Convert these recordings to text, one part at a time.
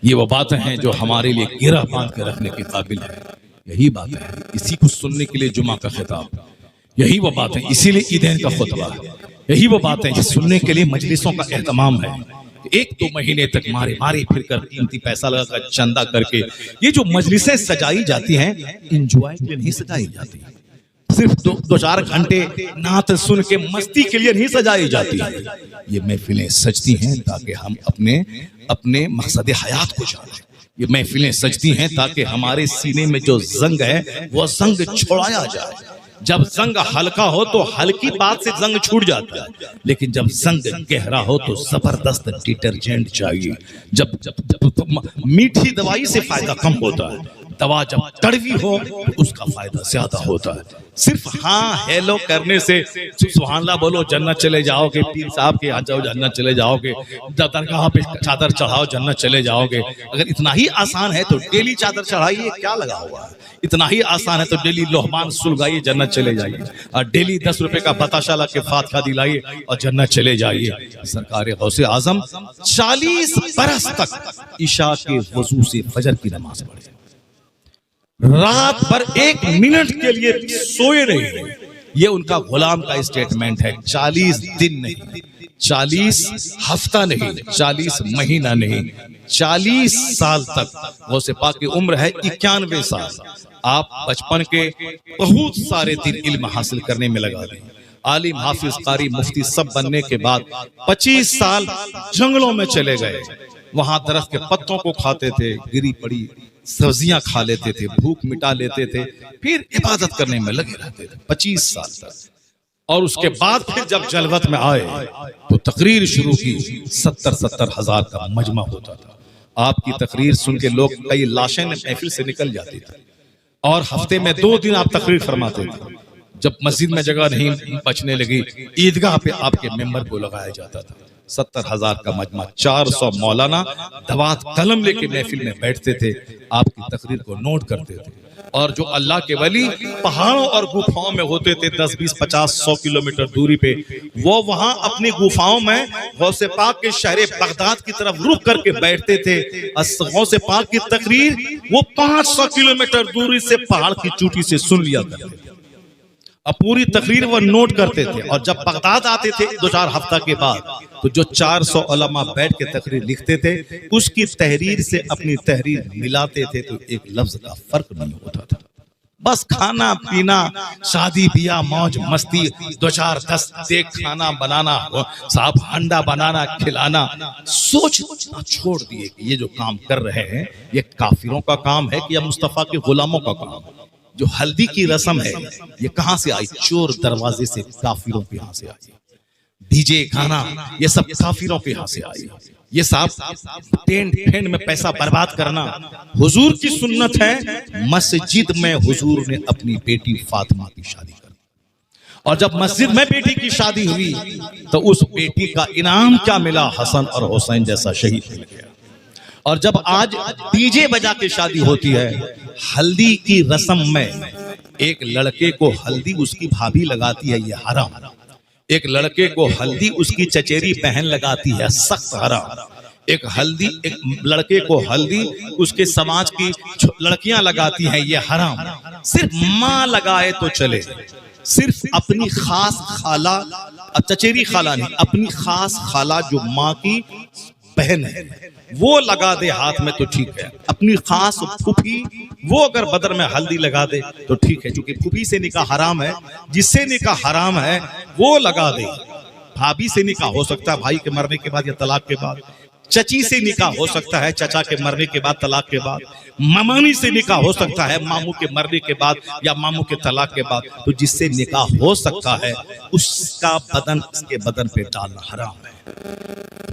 ये वो बातें हैं जो हमारे लिए गिरा बांध के रखने के काबिल है। यही बातें हैं, इसी को सुनने के लिए जुमा का खिताब, यही वो बातें, इसीलिए ईदैन का खुतबा, यही वो बातें जो सुनने के लिए मजलिसों का एहतमाम है। एक दो महीने तक मारे मारे फिर कर कीमती पैसा लगाकर चंदा करके ये जो मजलिसें सजाई जाती हैं, इंजॉय के लिए नहीं सजाई जाती, सिर्फ दो चार घंटे नात सुन के मस्ती के लिए नहीं सजाई जाती है। ये महफिलें सजती हैं ताकि हम अपने मकसद हयात को जानें। ये महफिलें सजती हैं ताकि हमारे सीने में जो जंग है वो जंग छोड़ाया जाए। जब जंग हल्का हो तो हल्की बात से जंग छूट जाता है, लेकिन जब जंग गहरा हो तो जबरदस्त डिटर्जेंट चाहिए। जब मीठी दवाई से फायदा कम होता है, दवा जब कड़वी हो तो उसका फायदा ज्यादा होता है। सिर्फ हाँ हेलो करने से सुभान अल्लाह बोलो जन्नत चले जाओगे, पीर साहब के यहाँ जाओ जन्नत चले जाओगे, दरगाह पे चादर चढ़ाओ जन्नत चले जाओगे। अगर इतना ही आसान है तो डेली चादर चढ़ाइए, क्या लगा हुआ है? इतना ही आसान है तो डेली लोहमान सुलगाइए, जन्नत चले जाइए। और डेली 10 रुपए का बताशा ला के फातिहा दिलाइए और जन्नत चले जाइए। सरकार गौसे आजम 40 बरस तक इशा के वजू से फजर की नमाज पढ़े, रात भर 1 मिनट के लिए सोए नहीं। ये उनका गुलाम का स्टेटमेंट है। 40 दिन नहीं, 40 हफ्ता नहीं, 40 महीना नहीं, 40 साल तक। गौसे पाक की उम्र है 91 साल। आप बचपन के बहुत सारे दिन इल्म हासिल करने में लगा दें। आलिम, हाफिज, कारी, मुफ्ती सब बनने के बाद 25 साल जंगलों में चले गए। वहां दरख्त के पत्तों को खाते थे, गिरी पड़ी सब्जियां खा लेते थे, भूख मिटा लेते थे, फिर इबादत करने में लगे रहते थे 25 साल तक। और उसके बाद फिर जब जलवत में आए तो तकरीर शुरू की। 70-70 हजार का मजमा होता था। आपकी तकरीर सुन के लोग कई लाशें महफिल से निकल जाती थी। और हफ्ते में 2 दिन आप तकरीर फरमाते थे। जब मस्जिद में जगह नहीं बचने लगी, ईदगाह पे आपके मेंबर को लगाया जाता था। 70 हजार का मजमा, 400 मौलाना दवात कलम लेके महफिल में बैठते थे, आपकी तकरीर को नोट करते थे। और जो अल्लाह के वली पहाड़ों और गुफाओं में होते थे 10, 20, 50, 100 किलोमीटर दूरी पे, वो वहां अपनी गुफाओं में गौसे पाक के शहर बगदाद की तरफ रुख करके बैठते थे। गौसे पाक की तकरीर वो 500 किलोमीटर दूरी से पहाड़ की चोटी से सुन लिया करते थे। अब पूरी तकरीर वो नोट करते थे। और जब बगदाद आते थे 2-4 हफ्ता के बाद, तो जो 400 उलमा बैठ के तकरीर लिखते थे, उसकी तहरीर से अपनी तहरीर मिलाते थे तो एक लफ्ज का फर्क नहीं होता था। बस खाना पीना, शादी ब्याह, मौज मस्ती, 2-4-10 देख खाना बनाना, साहब अंडा बनाना खिलाना, सोचना छोड़ दिए कि ये जो काम कर रहे हैं ये काफिरों का काम है कि या मुस्तफा के गुलामों का काम। जो हल्दी की रस्म है ये कहां से आई? चोर दरवाजे से, काफिरों के यहाँ से आई। डीजे गाना ये सब काफिरों के यहाँ से आई। ये साहब टेंट फेंट में पैसा बर्बाद करना। हुजूर की सुन्नत है, मस्जिद में हुजूर ने अपनी बेटी फातिमा की शादी कर दी। और जब मस्जिद में बेटी की शादी हुई तो उस बेटी का इनाम क्या मिला? हसन और हुसैन जैसा शहीद मिल गया। और जब आज डीजे बजा के शादी होती है, हल्दी की रस्म में एक लड़के को हल्दी उसकी भाभी लगाती है, ये हराम। एक लड़के को हल्दी उसकी चचेरी बहन लगाती है, सख्त हराम। एक लड़के को हल्दी उसके समाज की लड़कियां लगाती हैं, ये हराम। सिर्फ माँ लगाए तो चले, सिर्फ अपनी खास खाला, चचेरी खाला नहीं, अपनी खास खाला जो माँ की बहन है वो लगा दे हाथ में तो ठीक है। अपनी खास फूफी वो अगर बदर में हल्दी लगा दे तो ठीक है, क्योंकि फूफी से निकाह हराम है, जिससे निकाह हराम है वो लगा दे। भाभी से निकाह हो सकता है भाई के मरने के बाद या तलाक के बाद। चची से निकाह हो सकता है चचा के मरने के बाद, तलाक के बाद। मामानी से निकाह हो सकता है मामू के मरने के बाद या मामू के तलाक के बाद। तो जिससे निकाह हो सकता है उसका बदन उसके बदन पे डालना हराम है।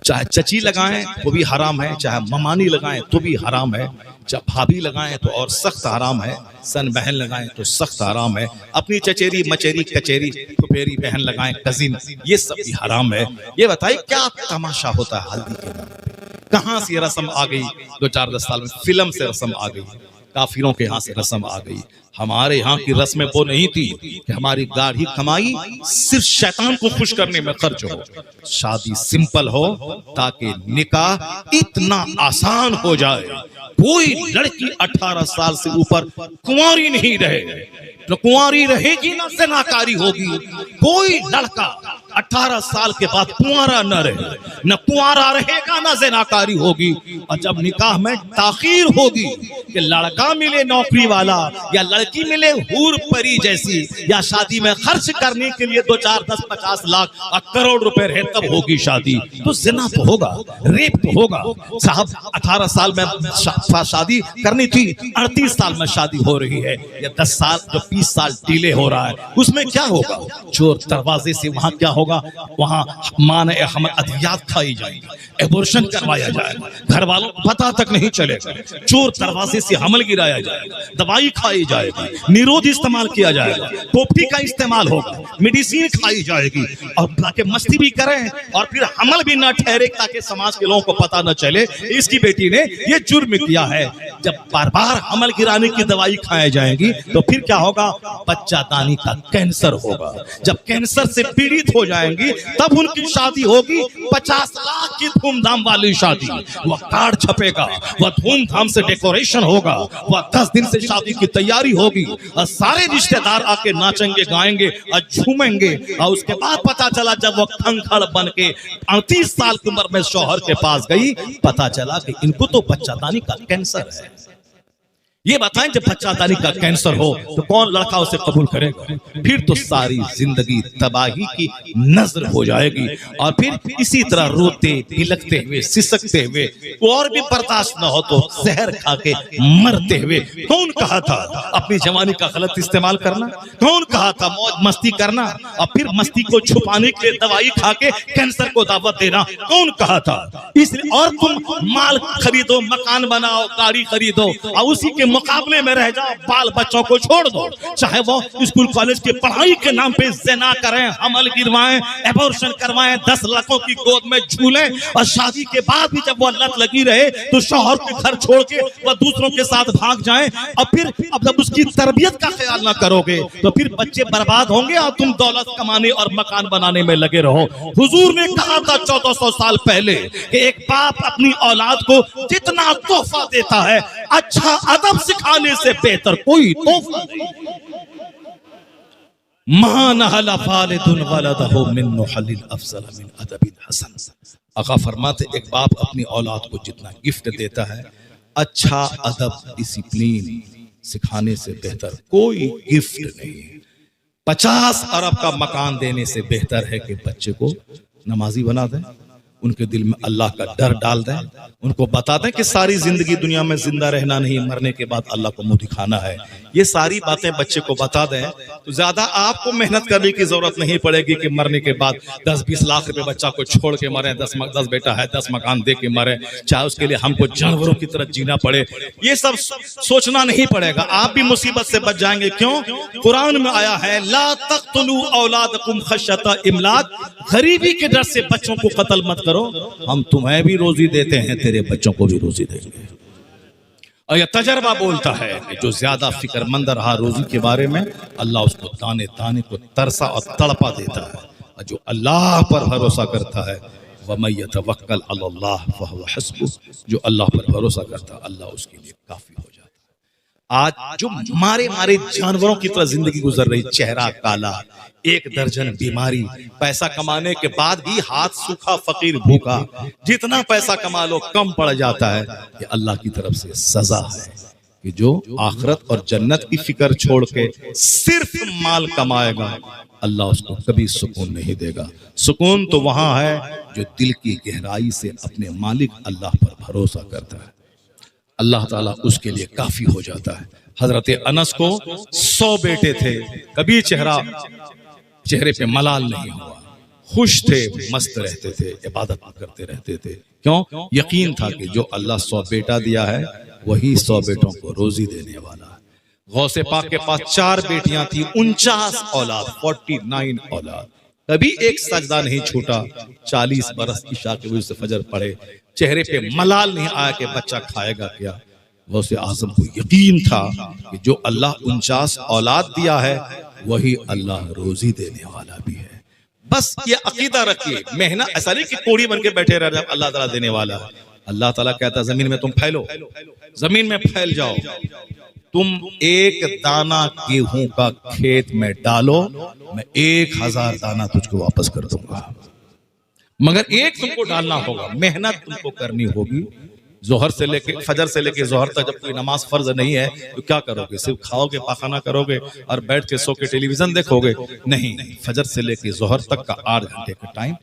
चाहे चची लगाएं तो भी हराम है, चाहे ममानी लगाएं तो भी हराम है, चाहे भाभी लगाएं तो और सख्त हराम है, सन बहन लगाएं तो सख्त हराम है। अपनी चचेरी मचेरी कचेरी फुफेरी बहन लगाएं, कजिन, ये सब भी हराम है। ये बताइए क्या तमाशा होता है हल्दी के नाम पे? कहां से रस्म आ गई? 2-4-10 साल में फिल्म से रस्म आ गई। काफिरों के यहाँ से रस्म आ गई। हमारे यहाँ की रस्में वो नहीं थी कि हमारी गाढ़ी कमाई सिर्फ शैतान को खुश करने में खर्च हो, शादी सिंपल हो ताकि निकाह इतना आसान हो जाए। कोई लड़की 18 साल से ऊपर कुंवारी नहीं रहे, न कुंवारी रहेगी न ज़िनाकारी होगी। कोई लड़का 18 साल के बाद कुंवारा न रहे, न कुंवारा रहेगा न ज़िनाकारी होगी। और जब निकाह में ताखीर होगी कि लड़का मिले नौकरी वाला या लड़की मिले हूर परी जैसी, या शादी में खर्च करने के लिए 2, 4, 10, 50 लाख और करोड़ रुपए रहे तब होगी शादी, तो ज़िना तो होगा, रेप तो होगा। साहब 18 साल में शादी करनी थी, 38 साल में शादी हो रही है, या 10 साल जो 20 साल डिले हो रहा है, उसमें क्या होगा? चोर दरवाजे से वहां क्या होगा? वहां माने हम अतियात खाई जाएगी, एबॉर्शन करवाया जाएगा, घर वालों को पता तक नहीं चलेगा, चोर दरवाजे से हमल गिराया जाएगा, दवाई खाई जाएगी, निरोध इस्तेमाल किया जाएगा, पोपटी का इस्तेमाल होगा, मेडिसिन खाई जाएगी, और ताकि मस्ती भी करें और फिर हमल भी न ठहरे ताकि समाज के लोगों को पता न चले इसकी बेटी ने ये जुर्म किया है। जब बार बार हमल गिराने की दवाई खाई जाएगी तो फिर क्या होगा? बच्चादानी का कैंसर होगा। जब कैंसर से पीड़ित हो जाएंगी तब उनकी शादी होगी, 50 लाख की धूमधाम वाली शादी। वह कार्ड छपेगा, वह धूमधाम से डेकोरेशन होगा, वह 10 दिन से शादी की तैयारी होगी और सारे रिश्तेदार आके नाचेंगे, गाएंगे और झूमेंगे। और उसके बाद पता चला जब वह खंखड़ बन के 38 साल की उम्र में शौहर के पास गई, पता चला कि इनको तो बच्चादानी का कैंसर है। ये बताएं, जब बच्चादानी का कैंसर हो तो कौन लड़का उसे कबूल करेगा? फिर तो सारी जिंदगी तबाही की नजर हो जाएगी और फिर इसी तरह रोते बिलखते हुए सिसकते हुए और भी बर्दाश्त न हो तो जहर खा के मरते हुए। कौन कहा था अपनी जवानी का गलत इस्तेमाल करना? कौन कहा था मौज मस्ती करना और फिर मस्ती को छुपाने के लिए दवाई खा के कैंसर को दावत देना? कौन कहा था? इसलिए और तुम माल खरीदो, मकान बनाओ, गाड़ी खरीदो और उसी के मुकाबले में रह जाओ, बाल बच्चों को छोड़ दो, चाहे वो स्कूल कॉलेज की पढ़ाई के नाम पे ज़िना करें, हमल गिरवाएं, एबॉर्शन करवाएं, 10 लाखों की गोद में झूलें और शादी के बाद भी जब वो लत लगी रहे तो शौहर के घर छोड़ के वह दूसरों के साथ भाग जाएं। और फिर अब जब उसकी तरबियत का ख्याल ना करोगे तो फिर बच्चे बर्बाद होंगे और तुम दौलत कमाने और मकान बनाने में लगे रहो। हुजूर ने कहा था 1400 साल पहले कि एक बाप अपनी औलाद को जितना तोहफा देता है, अच्छा अदब सिखाने से बेहतर कोई तोहफा नहीं। आका फरमाते एक बाप अपनी औलाद को जितना गिफ्ट देता है, अच्छा अदब डिसिप्लिन सिखाने से बेहतर कोई गिफ्ट नहीं। 50 अरब का मकान देने से बेहतर है कि बच्चे को नमाजी बना दें, उनके दिल में अल्लाह का डर डाल दें, उनको बता दें कि सारी जिंदगी दुनिया में जिंदा रहना नहीं, मरने के बाद अल्लाह को मुंह दिखाना है। ये सारी बातें बच्चे को बता दें तो ज्यादा आपको मेहनत करने की जरूरत नहीं पड़ेगी कि मरने के बाद 10-20 लाख रुपए बच्चा को छोड़ के मरे, 10 बेटा है 10 मकान दे के मरे, चाहे उसके लिए हमको जानवरों की तरह जीना पड़े। ये सब सोचना नहीं पड़ेगा, आप भी मुसीबत से बच जाएंगे। क्यों? कुरान में आया है ला तक़्तुलू औलादकुम खश्यता इमलाक, गरीबी के डर से बच्चों को कत्ल मत करो, हम तुम्हें भी रोजी देते हैं, तेरे बच्चों को भी रोजी देंगे। और यह तजर्बा बोलता है कि जो ज्यादा फिक्रमंद रहा रोजी के बारे में, अल्लाह उसको दाने दाने को तरसा और तड़पा देता है। और जो अल्लाह पर भरोसा करता है, वमन यतवक्कल अलल्लाह फहुव हस्बुह, जो अल्लाह पर भरोसा करता है अल्लाह उसके लिए काफी हो जाता है। आज जो मारे जानवरों की तरह जिंदगी गुजर रही, चेहरा काला, 1 दर्जन बीमारी, पैसा कमाने के बाद भी हाथ सूखा, फकीर भूखा, जितना पैसा कमा लो कम पड़ जाता है। ये अल्लाह की तरफ से सजा है कि जो आखिरत और जन्नत की फिक्र छोड़ के सिर्फ माल कमाएगा, अल्लाह उसको कभी सुकून नहीं देगा। सुकून तो वहां है जो दिल की गहराई से अपने मालिक अल्लाह पर भरोसा करता है, अल्लाह ताला उसके लिए काफी हो जाता है। हजरत अनस को 100 बेटे थे, कभी चेहरे पे मलाल नहीं हुआ, खुश थे, मस्त रहते थे, इबादत करते रहते थे। क्यों? यकीन था कि जो अल्लाह 100 बेटा दिया है वही 100 बेटों को रोजी देने वाला है। गौसे पाक के पास 4 बेटियां थी, 49 औलाद, 49 औलाद, कभी एक सजदा नहीं छूटा। 40 बरस ईशा के वजह से फजर पढ़े, चेहरे पे मलाल नहीं आया कि बच्चा खाएगा क्या। गौसे आजम को यकीन था कि जो अल्लाह 49 औलाद दिया है वही अल्लाह रोजी देने वाला भी है। बस ये अकीदा रखिए, मेहनत ऐसा नहीं कि कोड़ी बन के बैठे रह जाए, अल्लाह ताला देने वाला है। अल्लाह ताला कहता है जमीन में तुम फैलो, जमीन में फैल जाओ, तुम एक दाना गेहूं का खेत में डालो, मैं 1000 दाना तुझको वापस कर दूंगा। मगर एक तुमको डालना होगा, मेहनत तुमको करनी होगी। जोहर से लेके फजर से लेके जोहर तक जब कोई नमाज फर्ज नहीं है तो क्या करोगे? सिर्फ खाओगे, पाखाना करोगे और बैठ के सो के टेलीविजन देखोगे? नहीं, फजर से लेके जोहर तक का 8 घंटे का टाइम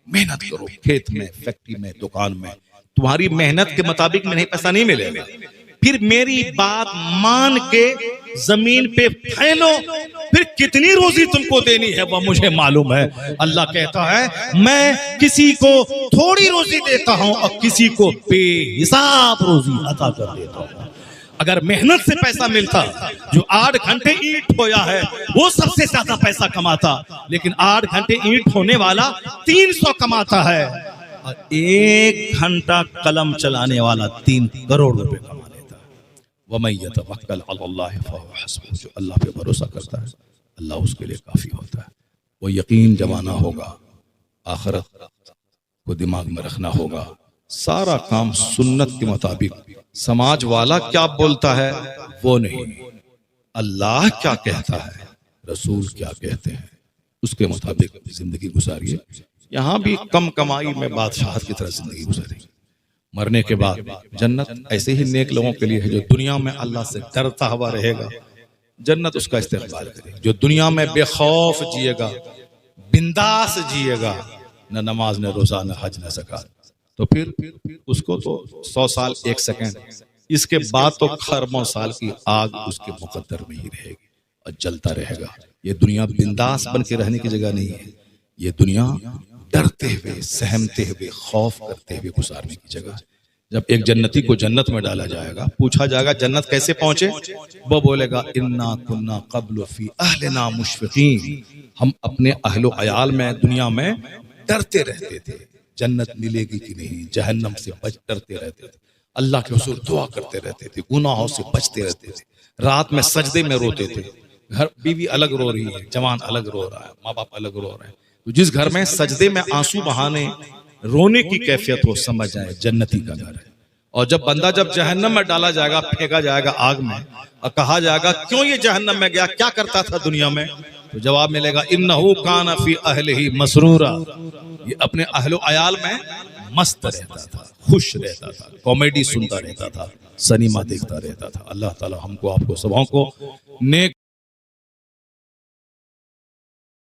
मेहनत करो। खेत में, फैक्ट्री में, दुकान में, तुम्हारी मेहनत के मुताबिक में नहीं पैसा नहीं मिलेगा। फिर मेरी बात मान के जमीन पे फैलो, फिर कितनी रोजी तुमको देनी है वह मुझे मालूम है। अल्लाह कहता है मैं किसी को थोड़ी रोजी देता हूं और किसी को बेहिसाब रोजी अता कर देता हूं। अगर मेहनत से पैसा मिलता, जो 8 घंटे ईंट ढोया है वो सबसे ज्यादा पैसा कमाता, लेकिन 8 घंटे ईंट ढोने वाला 300 कमाता है और 1 घंटा कलम चलाने वाला 3 करोड़ रुपए कमा लेता है। वमन यतवक्कल अलल्लाह फहुव हस्बुह, जो अल्लाह पे भरोसा करता है अल्लाह उसके लिए काफी होता है। वो यकीन जमाना होगा, आखिरत को दिमाग में रखना होगा, सारा काम सुन्नत के मुताबिक। समाज वाला क्या बोलता है वो नहीं, अल्लाह क्या कहता है, रसूल क्या कहते हैं, उसके मुताबिक जिंदगी गुजारिए। यहाँ भी कम कमाई में बादशाहत की तरह जिंदगी गुजारिए। मरने के बाद जन्नत ऐसे ही नेक लोगों के लिए है जो दुनिया में अल्लाह से डरता हुआ रहेगा, जन्नत उसका इस्तेमाल करेगी। जो दुनिया में बेखौफ जिएगा, बिंदास जिएगा, न नमाज न रोजा न हज न ज़कात, तो फिर उसको तो 100 साल 1 सेकंड, इसके बाद तो खरबों साल की आग उसके मुकद्दर में ही रहेगी और जलता रहेगा। ये दुनिया बिंदास बन के रहने की जगह नहीं है, ये दुनिया डरते हुए, सहमते हुए, खौफ करते हुए गुजारने की जगह। जब एक जन्नती को जन्नत में डाला जाएगा, पूछा जाएगा जन्नत कैसे पहुंचे, वो बोलेगा इन्ना कुन्ना क़ब्लु फी अहलिना मुशफ़िक़ीन, हम अपने अहलो अयाल में दुनिया में डरते रहते थे, जन्नत मिलेगी कि नहीं, जहन्नम से बच डरते रहते थे, अल्लाह के हुज़ूर दुआ करते रहते थे, गुनाहों से बचते रहते थे, रात में सजदे में रोते थे। घर बीवी अलग रो रही है, जवान अलग रो रहा है, माँ बाप अलग रो रहे हैं, तो जिस घर में सजदे में आंसू बहाने रोने की कैफियत हो, समझ जाए जन्नती का घर है। और जब बंदा जब जहन्नम में डाला जाएगा, फेंका जाएगा आग में और कहा जाएगा क्यों ये जहन्नम में गया, क्या करता था दुनिया में, तो जवाब मिलेगा इन्नहु काना फी अहलिही मसरूरा, ये अपने अहलो अयाल में मस्त रहता था, खुश रहता था, कॉमेडी सुनता रहता था, सिनेमा देखता रहता था। अल्लाह ताला हमको आपको सबों को नेक